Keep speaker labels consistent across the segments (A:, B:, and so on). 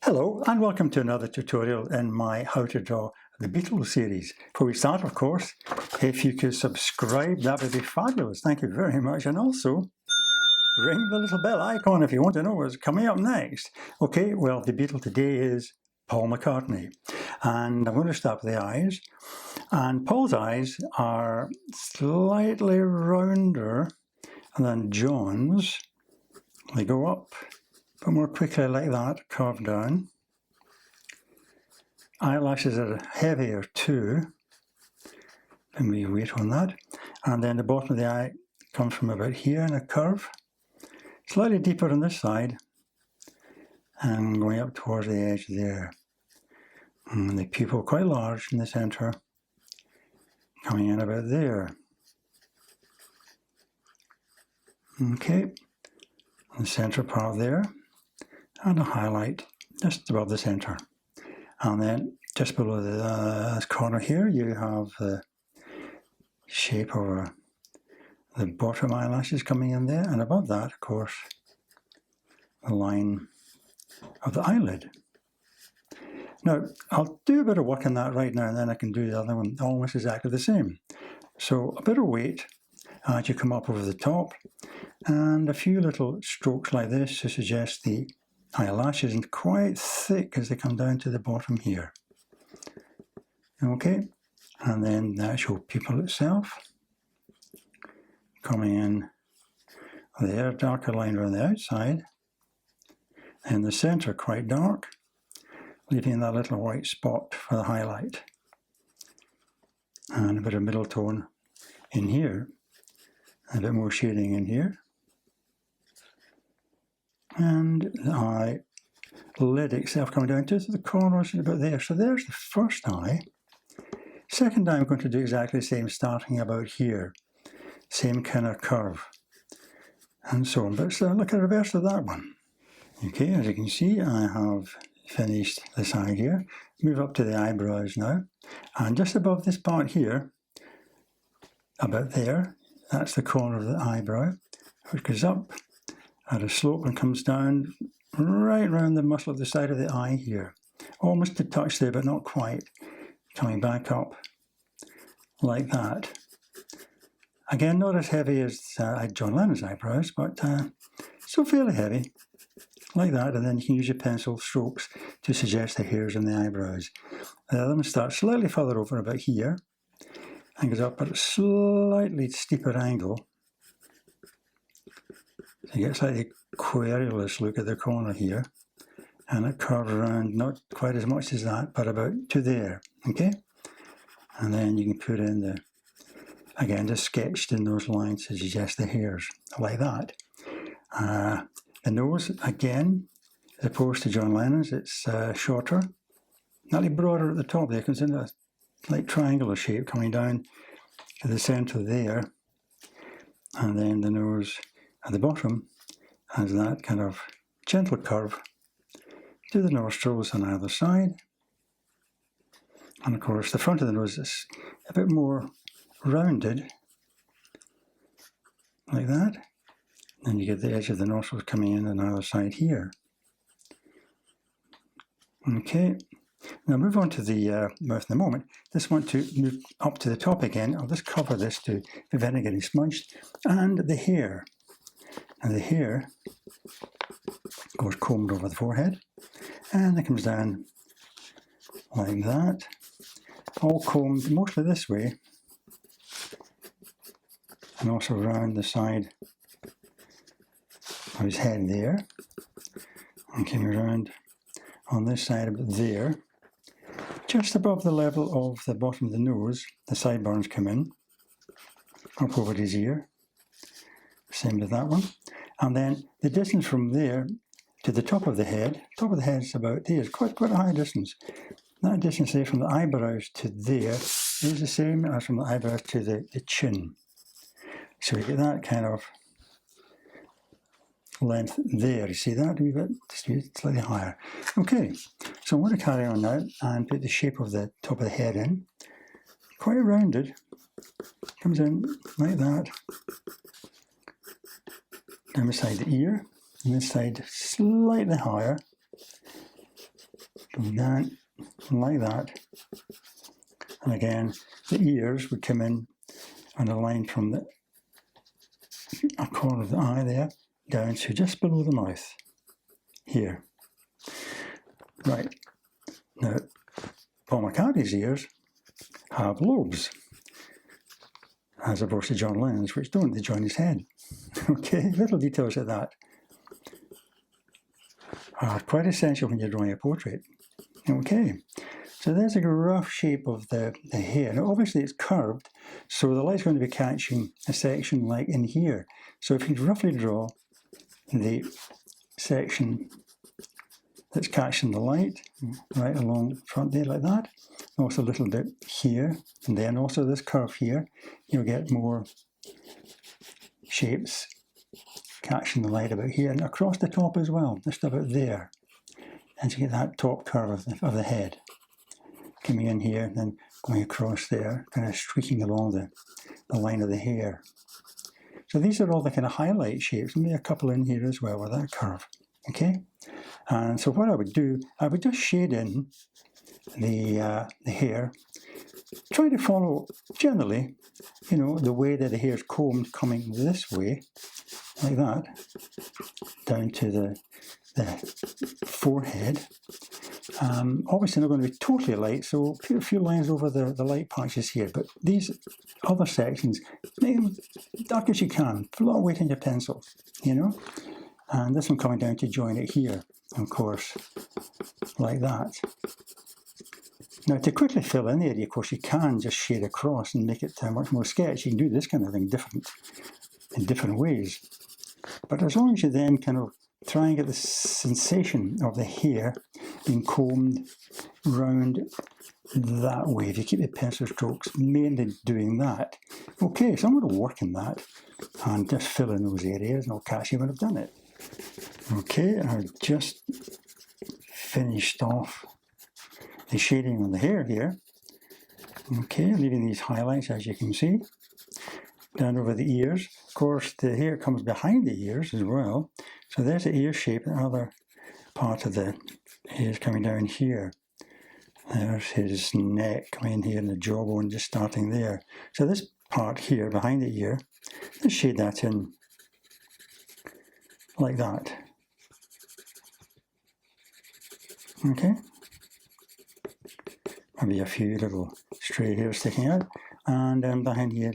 A: Hello and welcome to another tutorial in my How to Draw the Beatles series. Before we start, of course, if you could subscribe, that would be fabulous. Thank you very much. And also, ring the little bell icon if you want to know what's coming up next. Okay, well, the Beatle today is Paul McCartney. And I'm going to start with the eyes. And Paul's eyes are slightly rounder than John's. They go up but more quickly like that, curve down. Eyelashes are heavier too, and we wait on that. And then the bottom of the eye comes from about here in a curve, slightly deeper on this side, and going up towards the edge there. And the pupil quite large in the centre, coming in about there. Okay, the centre part there. And a highlight just above the centre. And then just below the corner here you have the shape of the bottom eyelashes coming in there, and above that, of course, the line of the eyelid. Now, I'll do a bit of work on that right now, and then I can do the other one almost exactly the same. So a bit of weight as you come up over the top, and a few little strokes like this to suggest the eyelashes, and quite thick as they come down to the bottom here. Okay, and then the actual pupil itself coming in there, darker line around the outside, and the centre quite dark, leaving that little white spot for the highlight, and a bit of middle tone in here, a bit more shading in here. And the eyelid itself coming down to the corners and about there. So there's the first eye. Second eye I'm going to do exactly the same, starting about here. Same kind of curve. And so on. But look at the reverse of that one. Okay, as you can see, I have finished this eye here. Move up to the eyebrows now. And just above this part here, about there, that's the corner of the eyebrow, which goes up at a slope and comes down right round the muscle of the side of the eye here. Almost to touch there, but not quite. Coming back up like that. Again, not as heavy as John Lennon's eyebrows, but still fairly heavy. Like that, and then you can use your pencil strokes to suggest the hairs in the eyebrows. The other one starts slightly further over, about here, and goes up at a slightly steeper angle. So you get a slightly querulous look at the corner here, and it curves around, not quite as much as that, but about to there, okay? And then you can put in the, again, just sketched in those lines to suggest the hairs, like that. The nose, again, as opposed to John Lennon's, it's shorter, slightly broader at the top there, comes in a like triangular shape coming down to the centre there, and then the nose at the bottom has that kind of gentle curve to the nostrils on either side. And of course the front of the nose is a bit more rounded, like that. Then you get the edge of the nostrils coming in on either side here. Okay, now move on to the mouth in a moment. Just want to move up to the top again. I'll just cover this to prevent it getting smudged. And the hair. And the hair goes combed over the forehead, and it comes down like that, all combed mostly this way, and also around the side of his head there, and came around on this side about there, just above the level of the bottom of the nose. The sideburns come in, up over his ear, same with that one. And then the distance from there to the top of the head is about there, it's quite a high distance. That distance there from the eyebrows to there is the same as from the eyebrows to the chin. So we get that kind of length there. You see that? A wee bit, slightly higher. Okay, so I'm going to carry on now and put the shape of the top of the head in. Quite rounded. Comes in like that. Down beside the ear, and this side slightly higher, coming down like that. And again, the ears would come in on a line from a corner of the eye there down to just below the mouth here. Right, now Paul McCartney's ears have lobes, as opposed to John Lennon's, which don't. They join his head. Okay, little details like that are quite essential when you're drawing a portrait. Okay, so there's a rough shape of the hair. Now obviously it's curved, so the light's going to be catching a section like in here. So if you roughly draw the section that's catching the light right along the front there like that, also a little bit here, and then also this curve here, you'll get more shapes catching the light about here and across the top as well, just about there. And you get that top curve of the head coming in here and then going across there, kind of streaking along the line of the hair. So these are all the kind of highlight shapes, maybe a couple in here as well with that curve. Okay, and so what I would do, I would just shade in the hair, try to follow generally, you know, the way that the hair is combed coming this way, like that, down to the forehead. Obviously not going to be totally light, so put a few lines over the light patches here, but these other sections, make them dark as you can, put a lot of weight in your pencil, you know. And this one coming down to join it here, of course, like that. Now to quickly fill in the area, of course, you can just shade across and make it much more sketch. You can do this kind of thing in different ways. But as long as you then kind of try and get the sensation of the hair being combed round that way, if you keep the pencil strokes mainly doing that. Okay, so I'm going to work in that and just fill in those areas, and I'll catch you when I've done it. Okay, I've just finished off the shading on the hair here. Okay, leaving these highlights as you can see. Down over the ears. Of course, the hair comes behind the ears as well. So there's the ear shape, the other part of the hair is coming down here. There's his neck coming in here and the jawbone just starting there. So this part here behind the ear, let's shade that in like that. Okay. Maybe a few little stray hairs sticking out. And behind here,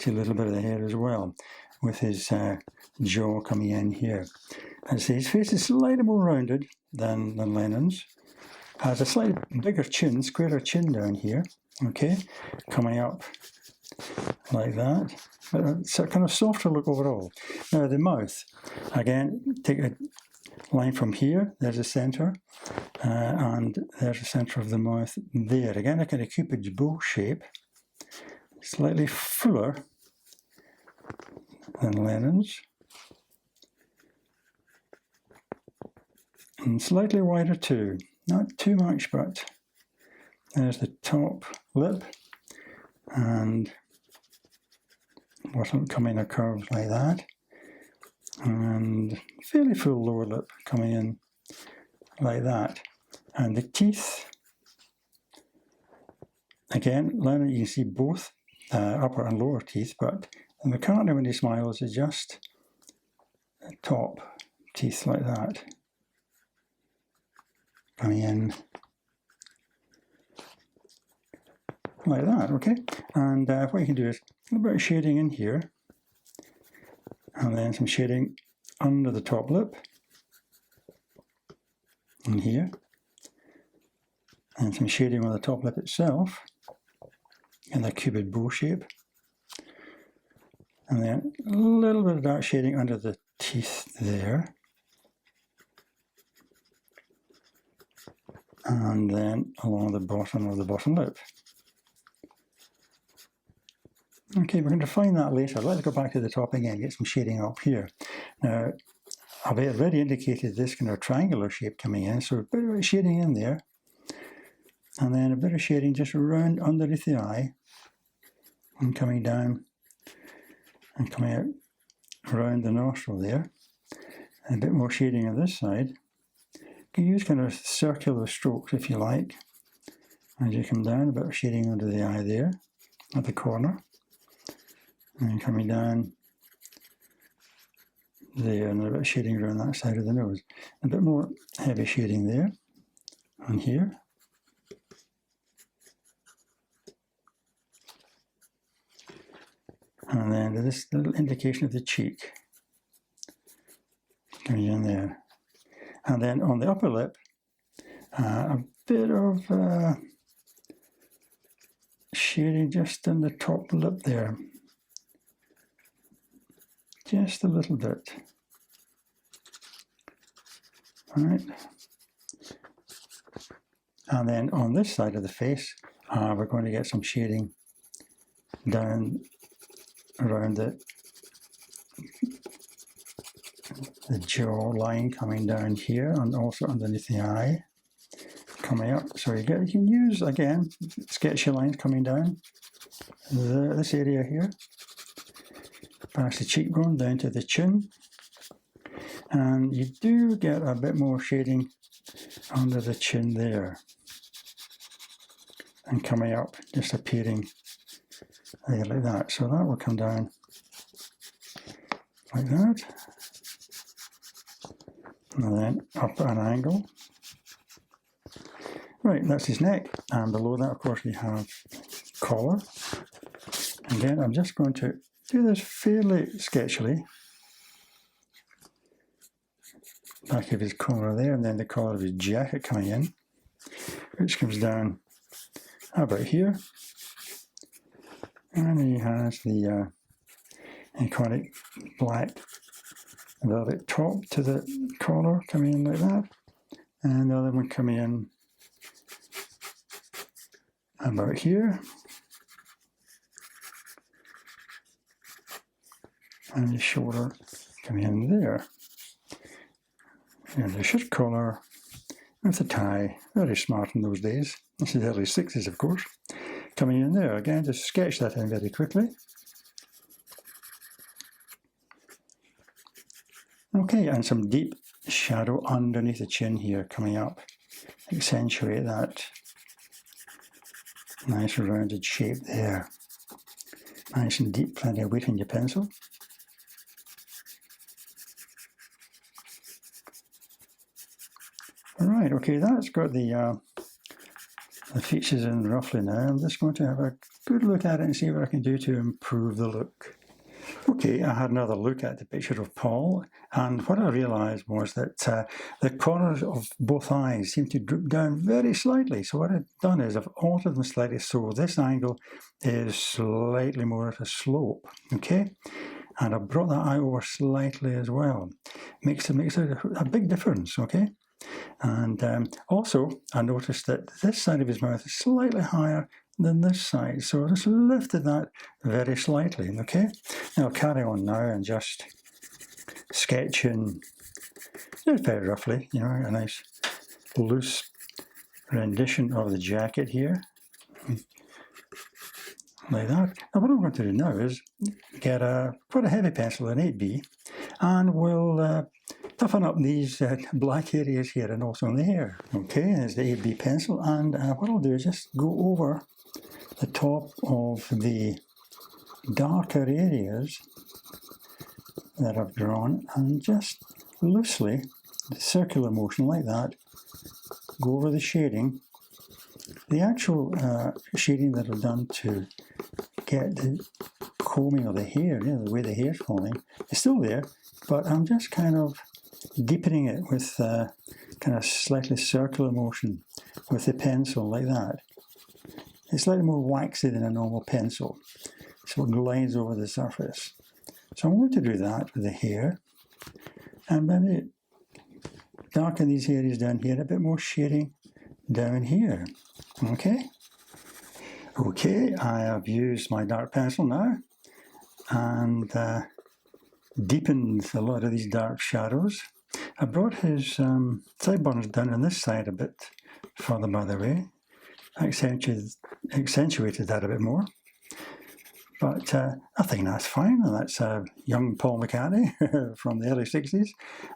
A: see a little bit of the hair as well, with his jaw coming in here. And see, his face is slightly more rounded than Lennon's. Has a slightly bigger chin, squarer chin down here. Okay, coming up like that. But it's a kind of softer look overall. Now the mouth, again, take a line from here, there's the centre, and there's the centre of the mouth there. Again, a kind of Cupid's bow shape, slightly fuller than Lennon's, and slightly wider too. Not too much, but there's the top lip, and bottom coming a curve like that, and fairly full lower lip coming in like that. And the teeth, again, Lennon, you can see both upper and lower teeth, but in McCartney when he smiles is just the top teeth like that, coming in like that, okay? And what you can do is a little bit of shading in here, and then some shading under the top lip, in here, and some shading on the top lip itself, in the Cupid bow shape, and then a little bit of dark shading under the teeth there, and then along the bottom of the bottom lip. Okay, we're going to find that later. Let's go back to the top again, get some shading up here. Now, I've already indicated this kind of triangular shape coming in, so a bit of shading in there, and then a bit of shading just around underneath the eye, and coming down, and coming out around the nostril there, and a bit more shading on this side, can use kind of circular strokes if you like. As you come down, a bit of shading under the eye there, at the corner. And coming down there, and a bit of shading around that side of the nose. A bit more heavy shading there, and here. And then this little indication of the cheek. Coming in there. And then on the upper lip, a bit of shading just in the top lip there. Just a little bit. All right. And then on this side of the face, we're going to get some shading down around the jaw line coming down here, and also underneath the eye coming up. So you can use, again, sketchy lines coming down this area here, past the cheekbone down to the chin, and you do get a bit more shading under the chin there, and coming up, just appearing there like that. So that will come down like that, and then up at an angle. Right, that's his neck, and below that, of course, we have collar. Again, I'm just going to do this fairly sketchily. Back of his collar there, and then the collar of his jacket coming in, which comes down about here. And he has the iconic black velvet top to the collar coming in like that, and the other one coming in about here, and the shoulder coming in there, and the shirt collar with the tie, very smart in those days. This is the early 60s, of course, coming in there. Again, just sketch that in very quickly. Okay, and some deep shadow underneath the chin here coming up, accentuate that nice rounded shape there. Nice and deep, plenty of weight in your pencil. Alright, okay, that's got the features in roughly now. I'm just going to have a good look at it and see what I can do to improve the look. Okay, I had another look at the picture of Paul, and what I realised was that the corners of both eyes seem to droop down very slightly. So what I've done is I've altered them slightly, so this angle is slightly more at a slope, okay? And I've brought that eye over slightly as well. Makes a big difference, okay? And also, I noticed that this side of his mouth is slightly higher than this side, so I just lifted that very slightly, okay? Now I'll carry on now and just sketch in, just very roughly, you know, a nice loose rendition of the jacket here, like that. Now what I'm going to do now is get quite a heavy pencil, an 8B, and we'll toughen up these black areas here and also on the hair. Okay, there's the 8B pencil, and what I'll do is just go over the top of the darker areas that I've drawn, and just loosely, the circular motion like that, go over the shading. The actual shading that I've done to get the combing of the hair, you know, the way the hair's falling, is still there, but I'm just kind of deepening it with kind of slightly circular motion with the pencil like that. It's slightly more waxy than a normal pencil, so it glides over the surface. So I'm going to do that with the hair, and maybe darken these areas down here, a bit more shading down here. Okay? Okay, I have used my dark pencil now, and deepened a lot of these dark shadows. I brought his sideburns down on this side a bit further, by the way. Accentuated that a bit more. But I think that's fine, and that's young Paul McCartney from the early 60s,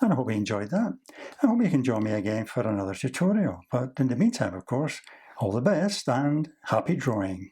A: and I hope you enjoyed that. I hope you can join me again for another tutorial, but in the meantime, of course, all the best and happy drawing.